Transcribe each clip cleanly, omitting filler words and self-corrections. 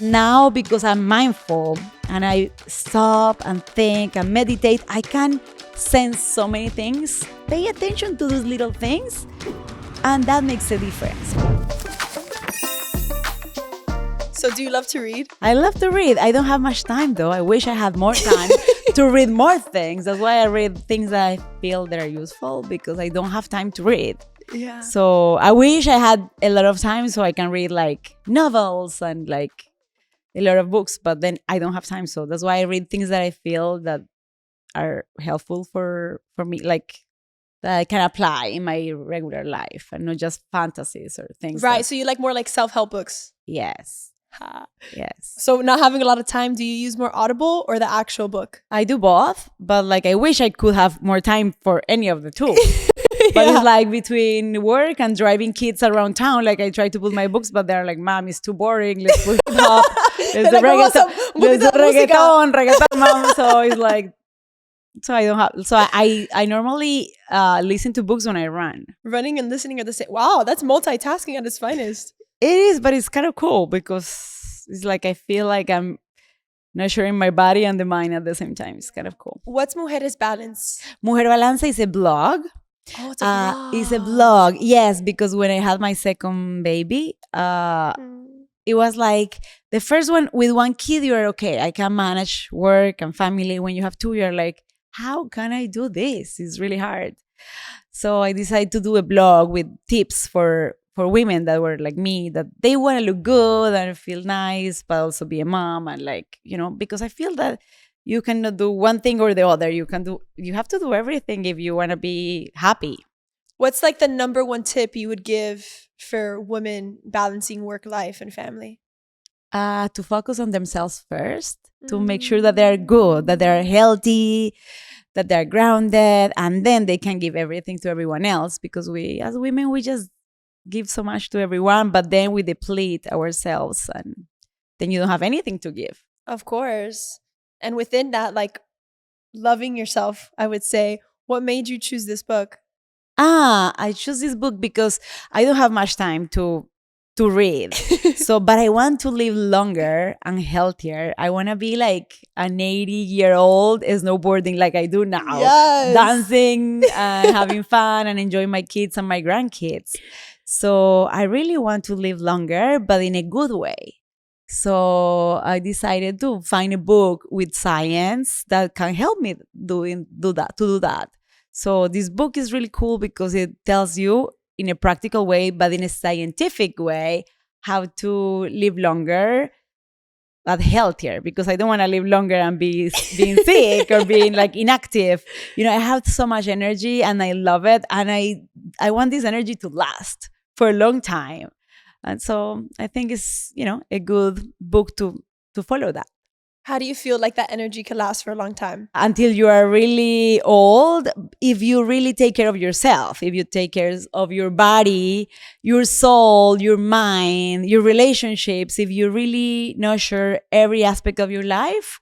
Now, because I'm mindful and I stop and think and meditate, I can sense so many things. Pay attention to those little things, and that makes a difference. So do you love to read? I love to read. I don't have much time though. I wish I had more time to read more things. That's why I read things that I feel that are useful, because I don't have time to read. Yeah. So I wish I had a lot of time so I can read like novels and like a lot of books, but then I don't have time. So that's why I read things that I feel that are helpful for me, like that I can apply in my regular life, and not just fantasies or things. Right. So you like more like self-help books? Yes. Yes. So not having a lot of time, do you use more Audible or the actual book? I do both, but like I wish I could have more time for any of the two. But it's like between work and driving kids around town, like I try to put my books, but they're like, Mom, it's too boring. Let's put hip hop. Let's do reggaeton, mom. So it's like, so I don't have, so I normally listen to books when I run. Running and listening at the same. Wow, that's multitasking at its finest. It is, but it's kind of cool because it's like I feel like I'm nurturing my body and the mind at the same time. It's kind of cool. What's Mujeres Balance? Mujer Balance is a blog. Oh, it's a blog. It's a blog, yes, because when I had my second baby, it was like the first one with one kid, you're okay. I can manage work and family. When you have two, you're like, how can I do this? It's really hard. So I decided to do a blog with tips for women that were like me, that they want to look good and feel nice, but also be a mom. And like, because I feel that you cannot do one thing or the other. You have to do everything if you want to be happy. What's like the number one tip you would give for women balancing work life and family? To focus on themselves first, to make sure that they're good, that they're healthy, that they're grounded, and then they can give everything to everyone else, because we as women, we just give so much to everyone, but then we deplete ourselves and then you don't have anything to give. Of course. And within that, like loving yourself, I would say, what made you choose this book? I chose this book because I don't have much time to read. But I want to live longer and healthier. I want to be like an 80-year-old snowboarding like I do now. Yes. Dancing and having fun and enjoying my kids and my grandkids. So I really want to live longer, but in a good way. So I decided to find a book with science that can help me do that. So this book is really cool because it tells you in a practical way, but in a scientific way, how to live longer but healthier, because I don't want to live longer and being sick or being like inactive. I have so much energy and I love it, and I want this energy to last for a long time. And so I think it's, a good book to follow that. How do you feel like that energy can last for a long time? Until you are really old, if you really take care of yourself, if you take care of your body, your soul, your mind, your relationships, if you really nurture every aspect of your life,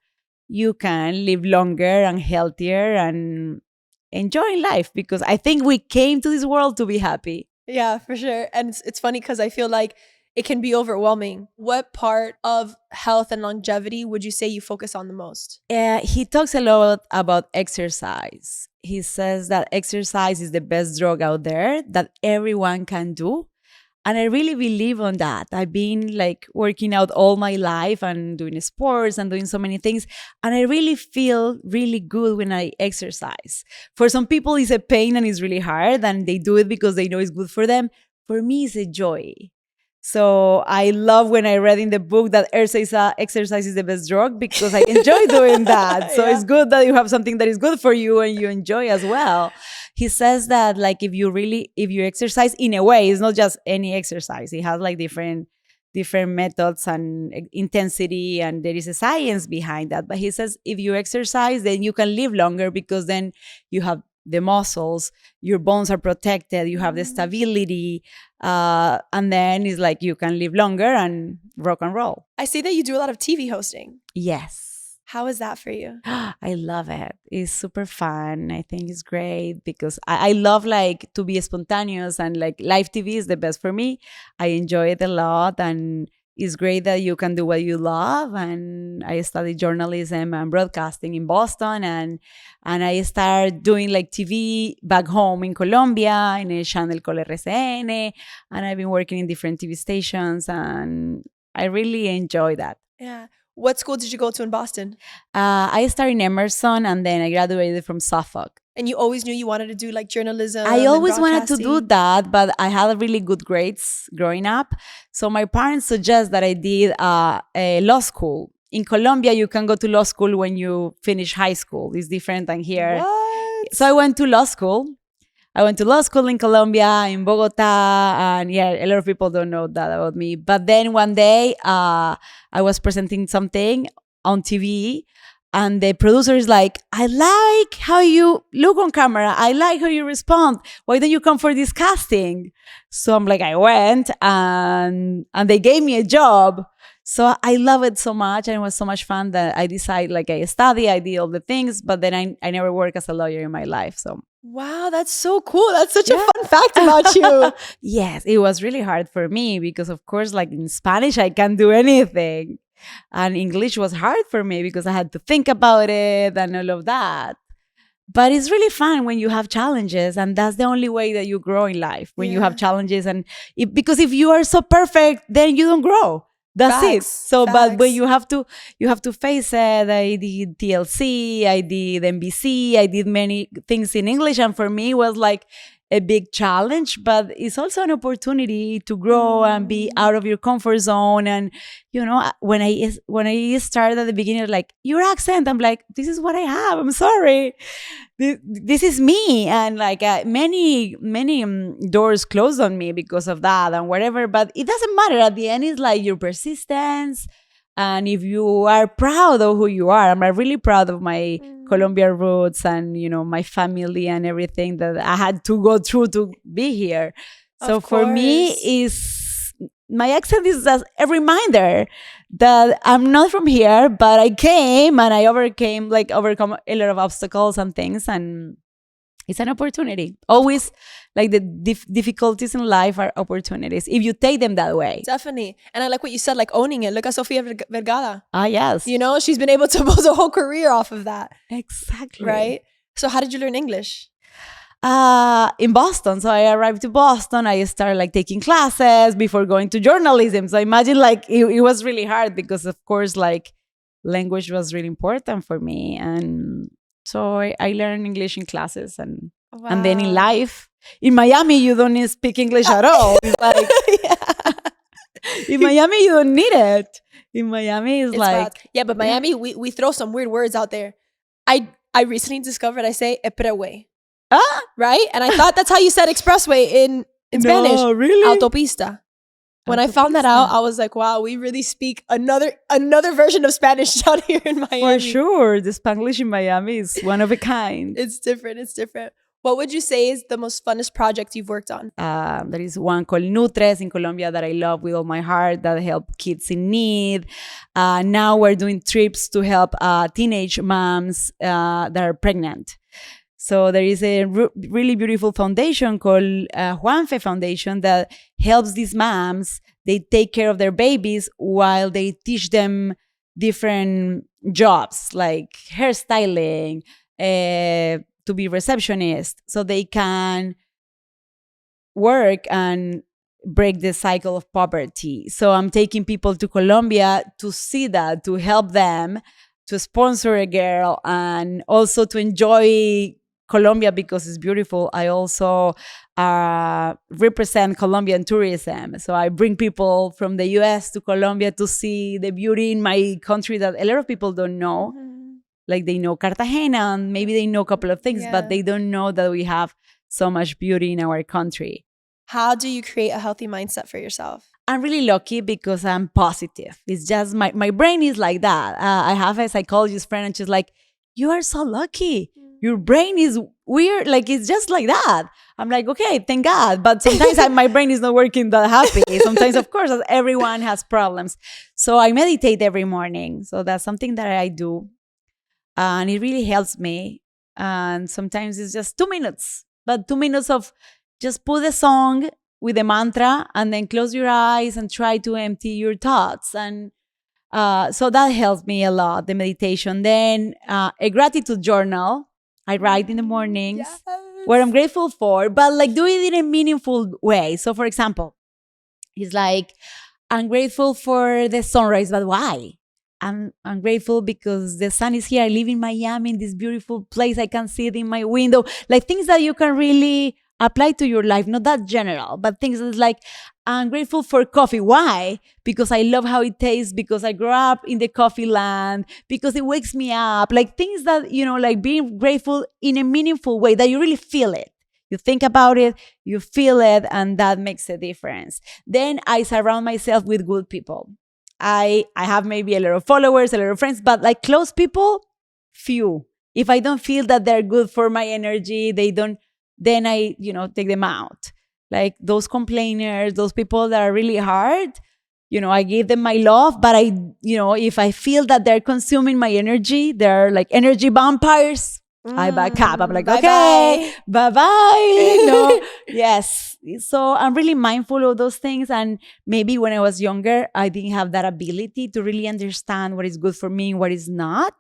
you can live longer and healthier and enjoy life, because I think we came to this world to be happy. Yeah, for sure. And it's funny because I feel like it can be overwhelming. What part of health and longevity would you say you focus on the most? He talks a lot about exercise. He says that exercise is the best drug out there that everyone can do. And I really believe on that. I've been like working out all my life and doing sports and doing so many things. And I really feel really good when I exercise. For some people, it's a pain and it's really hard, and they do it because they know it's good for them. For me, it's a joy. So I love when I read in the book that exercise is the best drug, because I enjoy doing that. So It's good that you have something that is good for you and you enjoy as well. He says that like if you exercise in a way, it's not just any exercise. It has like different methods and intensity, and there is a science behind that. But he says if you exercise, then you can live longer, because then you have the muscles, your bones are protected, you have the stability, and then it's like you can live longer and rock and roll. I see that you do a lot of TV hosting. Yes. How is that for you? I love it. It's super fun. I think it's great because I love like to be spontaneous, and like live TV is the best for me. I enjoy it a lot, and it's great that you can do what you love. And I studied journalism and broadcasting in Boston, and I started doing like TV back home in Colombia in a channel called RCN, and I've been working in different TV stations, and I really enjoy that. Yeah. What school did you go to in Boston? I started in Emerson, and then I graduated from Suffolk. And you always knew you wanted to do like journalism? I and always wanted to do broadcasting? that, but I had really good grades growing up. So my parents suggest that I did a law school. In Colombia, you can go to law school when you finish high school. It's different than here. What? So I went to law school. I went to law school in Colombia, in Bogota, and yeah, a lot of people don't know that about me. But then one day, I was presenting something on TV, and the producer is like, I like how you look on camera. I like how you respond. Why don't you come for this casting? So I'm like, I went, and they gave me a job. So I love it so much, and it was so much fun that I decided, like, I study, I did all the things, but then I never worked as a lawyer in my life. So Wow, that's so cool. That's such a fun fact about you. yes, it was really hard for me because, of course, like in Spanish, I can't do anything. And English was hard for me because I had to think about it and all of that. But it's really fun when you have challenges, and that's the only way that you grow in life, when you Yeah. have challenges. And because if you are so perfect, then you don't grow. That's it. Facts, So, but when facts. you have to face it. I did TLC, I did NBC, I did many things in English, and for me, it was like a big challenge. But it's also an opportunity to grow and be out of your comfort zone. And when I started at the beginning, like, your accent, I'm like, this is what I have. I'm sorry. This is me. And like many doors closed on me because of that and whatever, but it doesn't matter. At the end, it's like your persistence, and if you are proud of who you are. I'm really proud of my Colombian roots and my family and everything that I had to go through to be here. So Of for me, course. is my accent is just a reminder that I'm not from here, but I came and I overcome a lot of obstacles and things, and it's an opportunity. Always, like, the difficulties in life are opportunities if you take them that way. Definitely. And I like what you said, like owning it. Look at Sofia Vergara. Yes. She's been able to build a whole career off of that. Exactly. Right? So how did you learn English? In Boston. So I arrived to Boston. I started like taking classes before going to journalism. So imagine, like, it was really hard because, of course, like, language was really important for me. And so I learned English in classes, and then in life. In Miami, you don't need to speak English at all. It's like, in Miami, you don't need it. In Miami, it's like, bad. Yeah, but Miami, we throw some weird words out there. I recently discovered I say expressway, right? And I thought that's how you said expressway in Spanish. No, really? Autopista. When I found that out, I was like, wow, we really speak another version of Spanish down here in Miami. For sure. The Spanglish in Miami is one of a kind. It's different. It's different. What would you say is the most funnest project you've worked on? There is one called Nutres in Colombia that I love with all my heart, that help kids in need. Now we're doing trips to help teenage moms that are pregnant. So there is a really beautiful foundation called Juanfe Foundation that helps these moms. They take care of their babies while they teach them different jobs like hairstyling, to be receptionist, so they can work and break the cycle of poverty. So I'm taking people to Colombia to see that, to help them, to sponsor a girl, and also to enjoy Colombia because it's beautiful. I also represent Colombian tourism. So I bring people from the US to Colombia to see the beauty in my country that a lot of people don't know. Like, they know Cartagena and maybe they know a couple of things, but they don't know that we have so much beauty in our country. How do you create a healthy mindset for yourself? I'm really lucky because I'm positive. It's just my brain is like that. I have a psychologist friend and she's like, you are so lucky. Your brain is weird. Like, it's just like that. I'm like, okay, thank God. But sometimes my brain is not working that happy. Sometimes, of course, everyone has problems. So I meditate every morning. So that's something that I do. And it really helps me. And sometimes it's just 2 minutes. But 2 minutes of just put a song with a mantra and then close your eyes and try to empty your thoughts. And so that helps me a lot, the meditation. Then a gratitude journal. I write in the mornings Yes. what I'm grateful for, but like do it in a meaningful way. So for example, it's like, I'm grateful for the sunrise, but why? I'm grateful because the sun is here. I live in Miami, in this beautiful place. I can see it in my window. Like things that you can really apply to your life, not that general, but things that's like, I'm grateful for coffee. Why? Because I love how it tastes, because I grew up in the coffee land, because it wakes me up. Like things that, like being grateful in a meaningful way that you really feel it. You think about it, you feel it, and that makes a difference. Then I surround myself with good people. I have maybe a lot of followers, a lot of friends, but like close people, few. If I don't feel that they're good for my energy, then I, take them out. Like those complainers, those people that are really hard, I give them my love, but if I feel that they're consuming my energy, they're like energy vampires, I back up. I'm like, okay, bye-bye. No, yes. So I'm really mindful of those things. And maybe when I was younger, I didn't have that ability to really understand what is good for me and what is not.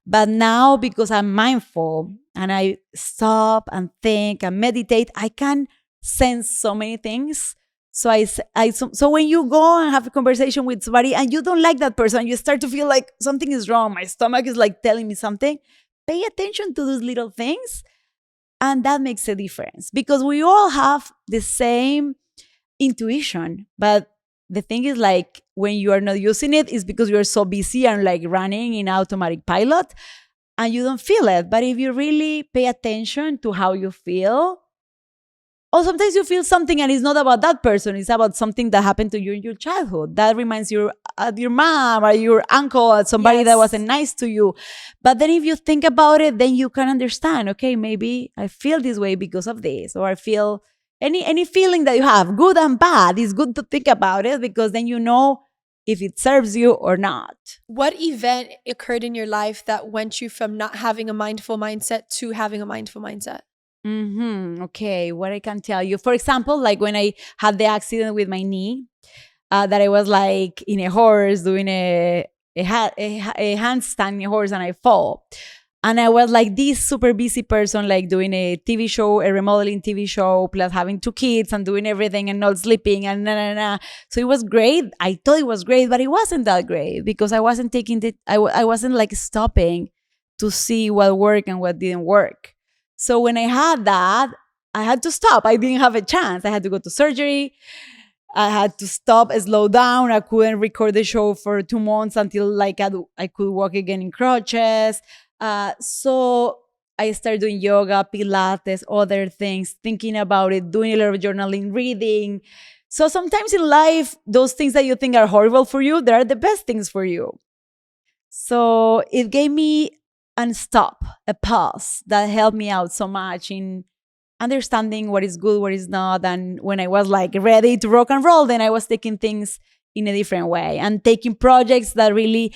But now, because I'm mindful and I stop and think and meditate, I can sense so many things. So when you go and have a conversation with somebody and you don't like that person, you start to feel like something is wrong. My stomach is like telling me something. Pay attention to those little things, and that makes a difference, because we all have the same intuition, but the thing is, like, when you are not using it, is because you are so busy and like running in automatic pilot and you don't feel it. But if you really pay attention to how you feel, or sometimes you feel something and it's not about that person, it's about something that happened to you in your childhood that reminds you of your mom or your uncle or somebody that wasn't nice to you. But then if you think about it, then you can understand, okay, maybe I feel this way because of this, or I feel any feeling that you have, good and bad. It's good to think about it, because then you know if it serves you or not. What event occurred in your life that went you from not having a mindful mindset to having a mindful mindset? Okay, what I can tell you. For example, like when I had the accident with my knee, that I was like in a horse doing a handstand in a horse and I fall. And I was like this super busy person, like doing a TV show, a remodeling TV show, plus having 2 kids and doing everything and not sleeping and na. So it was great. I thought it was great, but it wasn't that great, because I wasn't taking I wasn't like stopping to see what worked and what didn't work. So when I had that, I had to stop. I didn't have a chance. I had to go to surgery. I had to stop, slow down. I couldn't record the show for 2 months until like I could walk again in crutches. So I started doing yoga, Pilates, other things, thinking about it, doing a lot of journaling, reading. So sometimes in life, those things that you think are horrible for you, they're the best things for you. So it gave me a pause that helped me out so much in understanding what is good, what is not. And when I was like ready to rock and roll, then I was taking things in a different way and taking projects that really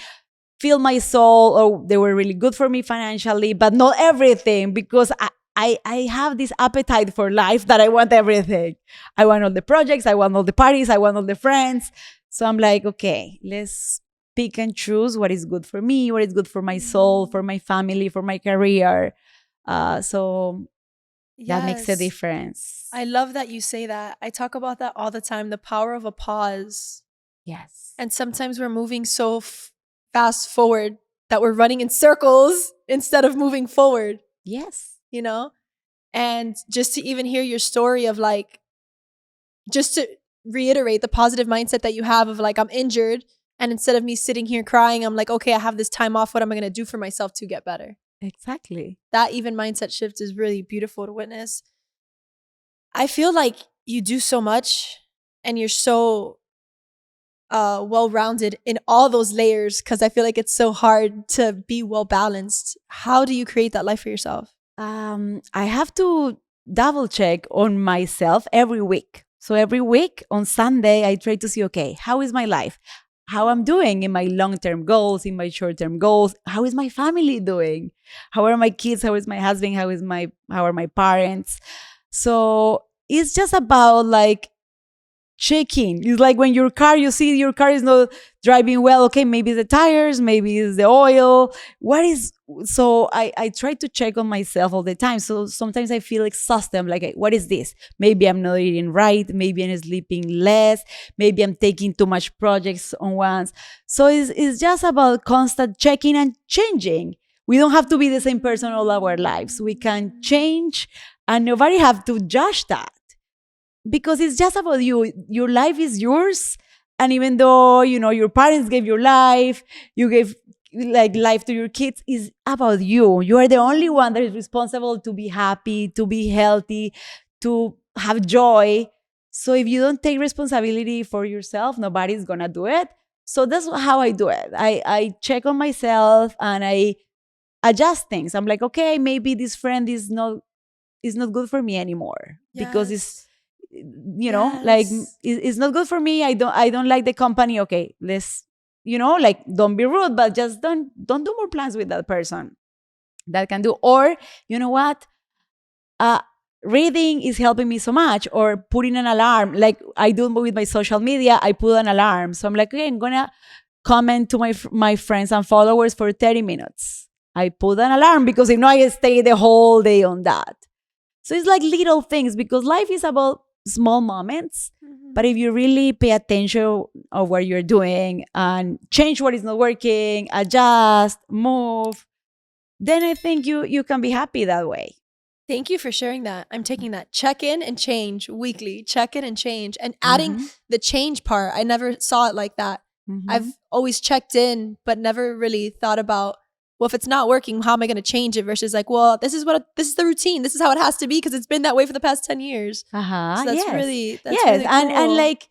fill my soul, or they were really good for me financially, but not everything, because I have this appetite for life that I want everything. I want all the projects, I want all the parties, I want all the friends. So I'm like, okay, let's pick and choose what is good for me, what is good for my soul, for my family, for my career. So that makes a difference. I love that you say that. I talk about that all the time, the power of a pause. Yes. And sometimes we're moving so fast forward that we're running in circles instead of moving forward. Yes. And just to even hear your story of like, just to reiterate the positive mindset that you have of like, I'm injured. And instead of me sitting here crying, I'm like, okay, I have this time off. What am I going to do for myself to get better? Exactly. That even mindset shift is really beautiful to witness. I feel like you do so much and you're so well-rounded in all those layers, because I feel like it's so hard to be well-balanced. How do you create that life for yourself? I have to double check on myself every week. So every week on Sunday, I try to see, okay, how is my life? How I'm doing in my long-term goals, in my short-term goals. How is my family doing? How are my kids? How is my husband? How are my parents? So it's just about like checking. It's like when your car, you see your car is not driving well. Okay, maybe it's the tires, maybe it's the oil. What is so I try to check on myself all the time. So sometimes I feel exhausted. I'm like, what is this? Maybe I'm not eating right. Maybe I'm sleeping less. Maybe I'm taking too much projects on once. So it's just about constant checking and changing. We don't have to be the same person all our lives. We can change, and nobody have to judge that, because it's just about you. Your life is yours. And even though, your parents gave your life, you gave like life to your kids, is about you. You are the only one that is responsible to be happy, to be healthy, to have joy. So if you don't take responsibility for yourself, nobody's gonna do it. So that's how I do it. I check on myself and I adjust things. I'm like, okay, maybe this friend is not good for me anymore, because it's, Yes. like Yes. it's not good for me. I don't like the company. Okay, let's, like, don't be rude, but just don't do more plans with that person. That can do. Or, you know what, uh reading is helping me so much, or putting an alarm, like I do with my social media. I put an alarm, so I'm like, okay, I'm gonna comment to my friends and followers for 30 minutes. I put an alarm, because if not, I stay the whole day on that. So it's like little things, because life is about small moments. But if you really pay attention of what you're doing and change what is not working, adjust, move, then I think you can be happy that way. Thank you for sharing that. I'm taking that. Check in and change weekly. Check in and change. And adding Mm-hmm. the change part, I never saw it like that. Mm-hmm. I've always checked in, but never really thought about, well, if it's not working, how am I going to change it? Versus like, well, this is the routine. This is how it has to be because it's been that way for the past 10 years. Uh-huh. So Yes. that's Yes. really And cool. like,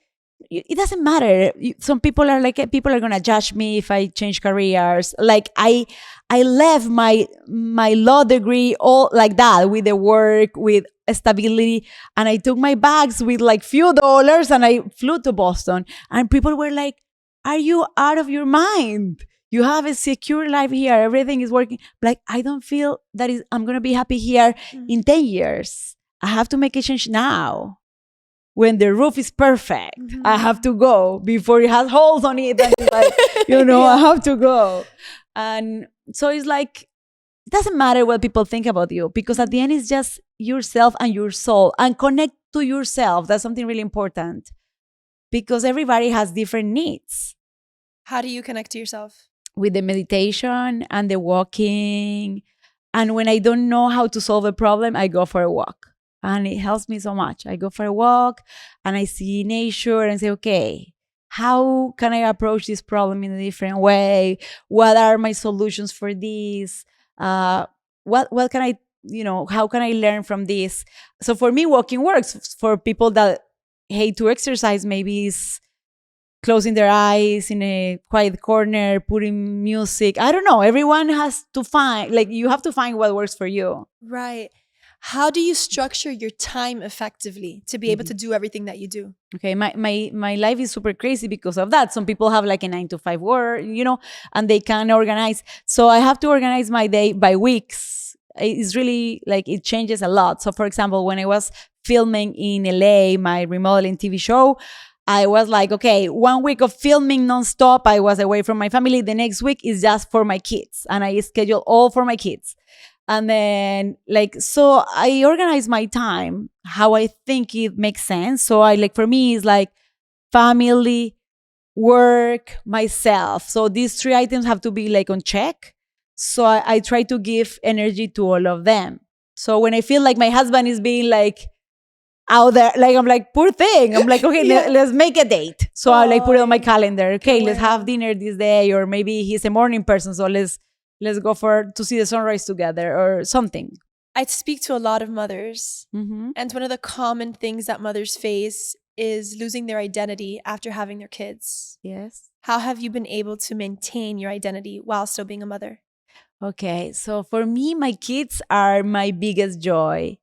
it doesn't matter. Some people are like, people are gonna judge me if I change careers. Like I left my law degree all like that, with the work, with stability, and I took my bags with like few dollars and I flew to Boston. And people were like, "Are you out of your mind? You have a secure life here. Everything is working." Like, I don't feel that is I'm gonna be happy here in 10 years. I have to make a change now. When the roof is perfect, I have to go before it has holes on it. And it's like, I Yeah. have to go. And so it's like, it doesn't matter what people think about you, because at the end, it's just yourself and your soul, and connect to yourself. That's something really important, because everybody has different needs. How do you connect to yourself? With the meditation and the walking. And when I don't know how to solve a problem, I go for a walk. And it helps me so much. I go for a walk and I see nature and say, okay, how can I approach this problem in a different way? What are my solutions for this? What can I, how can I learn from this? So for me, walking works. For people that hate to exercise, maybe it's closing their eyes in a quiet corner, putting music. I don't know. Everyone has to find, like, you have to find what works for you. Right. How do you structure your time effectively to be able to do everything that you do? Okay, my life is super crazy because of that. Some people have like a 9 to 5 work, and they can organize. So I have to organize my day by weeks. It's really like, it changes a lot. So for example, when I was filming in LA, my remodeling TV show, I was like, okay, 1 week of filming nonstop. I was away from my family. The next week is just for my kids. And I schedule all for my kids. And then, like, so I organize my time how I think it makes sense. So for me, it's like family, work, myself. So these three items have to be like on check. So I try to give energy to all of them. So when I feel like my husband is being like out there, like, I'm like, poor thing. I'm like, okay, Yeah. let's make a date. So I like put it on my Ay, calendar. Okay, qué let's have bueno. dinner this day, or maybe he's a morning person, so let's go to see the sunrise together or something. I speak to a lot of mothers, Mm-hmm. and one of the common things that mothers face is losing their identity after having their kids. Yes. How have you been able to maintain your identity while still being a mother? Okay, so for me, my kids are my biggest joy.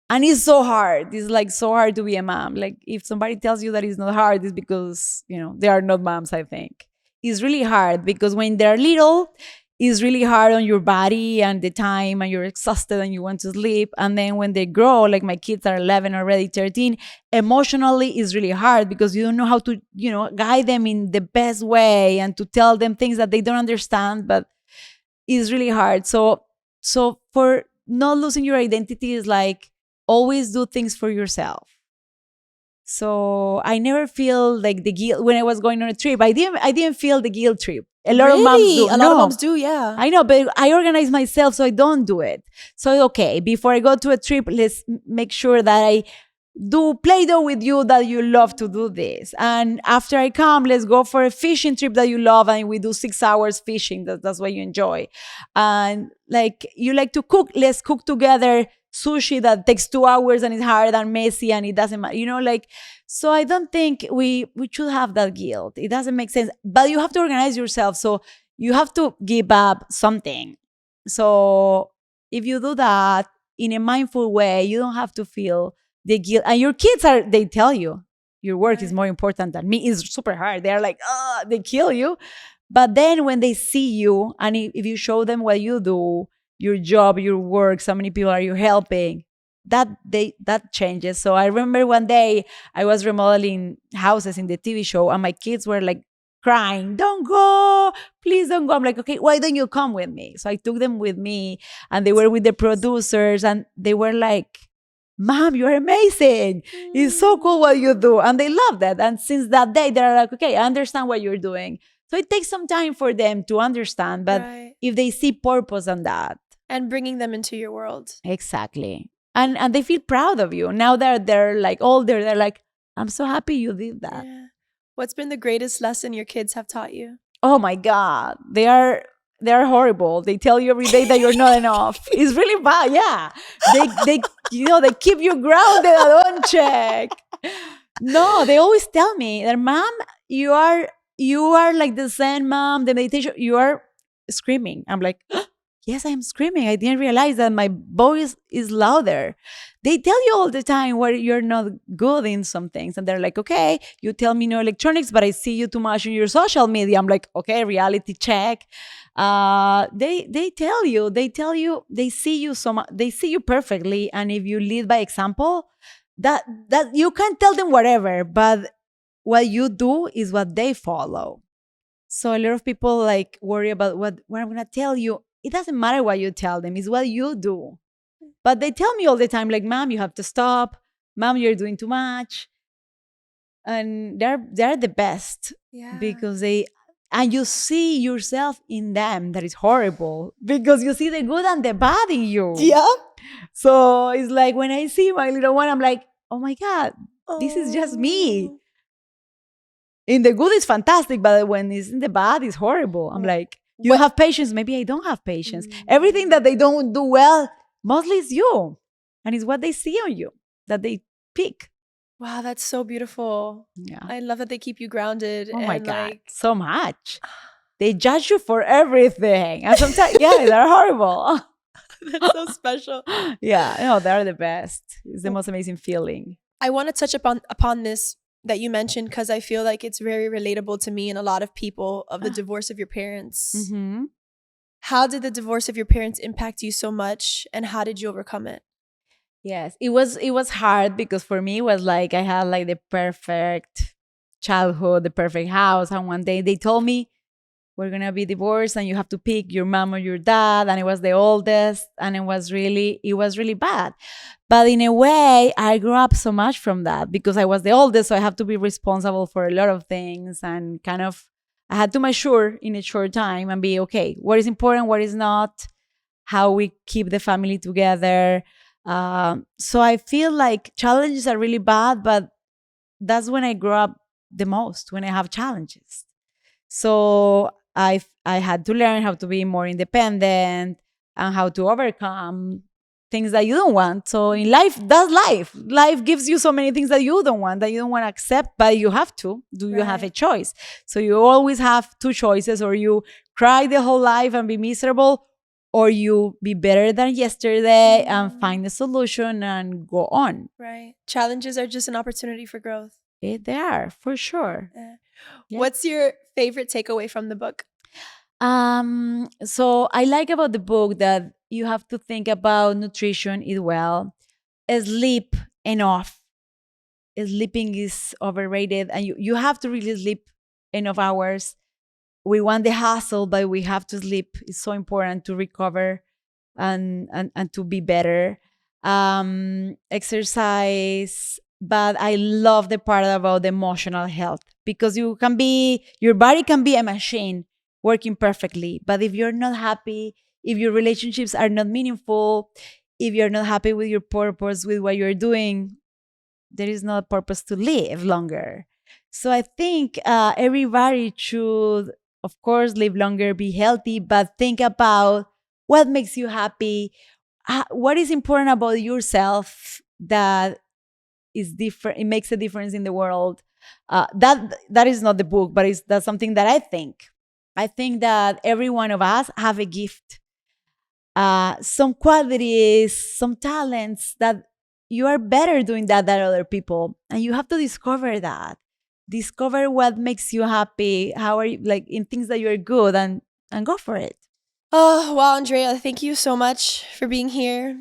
And it's so hard. It's like so hard to be a mom. Like, if somebody tells you that it's not hard, it's because, they are not moms, I think. It's really hard because when they're little, is really hard on your body and the time, and you're exhausted and you want to sleep. And then when they grow, like my kids are 11, already 13, emotionally is really hard because you don't know how to, guide them in the best way and to tell them things that they don't understand, but it's really hard. So for not losing your identity is like always do things for yourself. So I never feel like the guilt when I was going on a trip. I didn't feel the guilt trip. A lot of moms Really? do. A lot of No, moms do, yeah. I know, but I organize myself so I don't do it. So okay, before I go to a trip, let's make sure that I do Play-Doh with you that you love to do this. And after I come, let's go for a fishing trip that you love and we do 6 hours fishing. That's what you enjoy. And like you like to cook, let's cook together sushi that takes 2 hours and is hard and messy and it doesn't matter. So I don't think we should have that guilt. It doesn't make sense. But you have to organize yourself. So you have to give up something. So if you do that in a mindful way, you don't have to feel the guilt. And your kids they tell you your work is more important than me. It's super hard. They're like, they kill you. But then when they see you and if you show them what you do, your job, your work, so many people are you helping, that changes. So I remember one day I was remodeling houses in the TV show and my kids were like crying, don't go, please don't go. I'm like, okay, why don't you come with me? So I took them with me and they were with the producers and they were like, Mom, you're amazing. It's so cool what you do. And they love that. And since that day, they're like, okay, I understand what you're doing. So it takes some time for them to understand. But if they see purpose on that. And bringing them into your world. Exactly. And they feel proud of you. Now they're like older. They're like, I'm so happy you did that. Yeah. What's been the greatest lesson your kids have taught you? Oh my God. They're horrible. They tell you every day that you're not enough. It's really bad. Yeah. They they keep you grounded on check. No, they always tell me that, Mom, you are like the Zen mom, the meditation, you are screaming. I'm like, yes, I'm screaming. I didn't realize that my voice is louder. They tell you all the time where you're not good in some things. And they're like, okay, you tell me no electronics, but I see you too much on your social media. I'm like, okay, reality check. They tell you, they see you so much, they see you perfectly. And if you lead by example, that you can tell them whatever, but what you do is what they follow. So a lot of people like worry about what I'm going to tell you. It doesn't matter what you tell them, it's what you do. But they tell me all the time, like, Mom, you have to stop. Mom, you're doing too much. And they're the best. Yeah. Because and you see yourself in them. That is horrible because you see the good and the bad in you. Yeah. So it's like when I see my little one, I'm like, oh my God, this is just me. In the good, it's fantastic, but when it's in the bad, it's horrible. I'm like, you have patience. Maybe I don't have patience. Everything that they don't do well, mostly it's you. And it's what they see on you that they pick. Wow, that's so beautiful. Yeah. I love that they keep you grounded. Oh my God, like, so much. They judge you for everything. And sometimes, yeah, they're horrible. That's so special. Yeah, no, they're the best. It's the most amazing feeling. I want to touch upon this that you mentioned because I feel like it's very relatable to me and a lot of people of the divorce of your parents. Mm-hmm. How did the divorce of your parents impact you so much and how did you overcome it? Yes, it was hard because for me it was like I had like the perfect childhood, the perfect house, and one day they told me we're gonna be divorced and you have to pick your mom or your dad, and I was the oldest, and it was really bad. But in a way, I grew up so much from that because I was the oldest, so I have to be responsible for a lot of things, and kind of I had to mature in a short time and be okay. What is important, what is not, how we keep the family together. So I feel like challenges are really bad, but that's when I grew up the most, when I have challenges. So I had to learn how to be more independent and how to overcome things that you don't want. So in life, that's life. Life gives you so many things that you don't want to accept, but you have to. You have a choice? So you always have two choices: or you cry the whole life and be miserable, or you be better than yesterday and find a solution and go on. Right. Challenges are just an opportunity for growth. They are, for sure. Yeah. What's your favorite takeaway from the book? So I like about the book that you have to think about nutrition, eat well, sleep enough. Sleeping is overrated, and you have to really sleep enough hours. We want the hustle, but we have to sleep. It's so important to recover and to be better. Exercise, but I love the part about the emotional health, because your body can be a machine working perfectly, but if you're not happy, if your relationships are not meaningful, if you're not happy with your purpose, with what you're doing, there is no purpose to live longer. So I think everybody should, of course, live longer, be healthy, but think about what makes you happy, what is important about yourself that is different. It makes a difference in the world. That is not the book, but that's something that I think. I think that every one of us have a gift, some qualities, some talents that you are better doing that than other people, and you have to discover that. Discover what makes you happy. How are you, like, in things that you're good, and go for it. Oh, wow, Andrea, thank you so much for being here.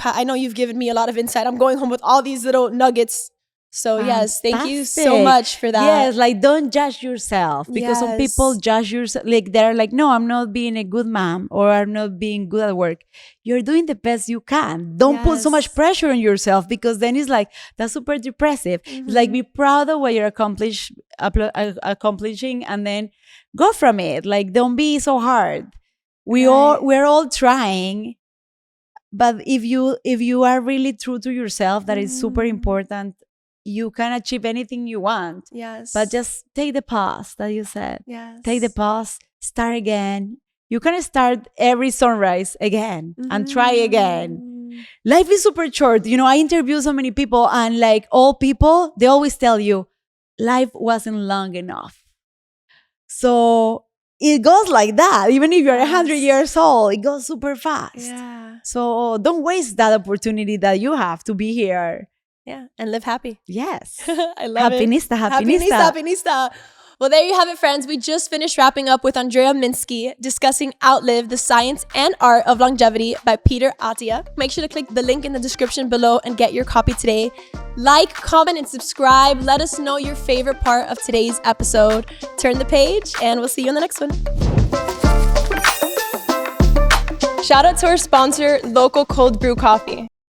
I know you've given me a lot of insight. I'm going home with all these little nuggets. So, yes, thank you so Fantastic. much for that. Yes, like, don't judge yourself, because some people Yes. judge yourself. Like, they're like, no, I'm not being a good mom, or I'm not being good at work. You're doing the best you can. Don't put so much Yes. pressure on yourself, because then it's like, that's super depressive. It's like, be proud of what you're accomplishing, and then go from it. Like, don't be so hard. Right. We're all trying, but if you are really true to yourself, that is super important. You can achieve anything you want. Yes. But just take the pause that you said. Yes. Take the pause, start again. You can start every sunrise again and try again. Life is super short. I interview so many people, and like all people, they always tell you life wasn't long enough. So it goes like that. Even if you're 100 years old, it goes super fast. Yeah. So don't waste that opportunity that you have to be here. Yeah. And live happy. Yes. I love it. Happinista. Happinista. Well, there you have it, friends. We just finished wrapping up with Andrea Minski discussing Outlive, the Science and Art of Longevity by Peter Attia. Make sure to click the link in the description below and get your copy today. Like, comment, and subscribe. Let us know your favorite part of today's episode. Turn the page, and we'll see you in the next one. Shout out to our sponsor, Local Cold Brew Coffee.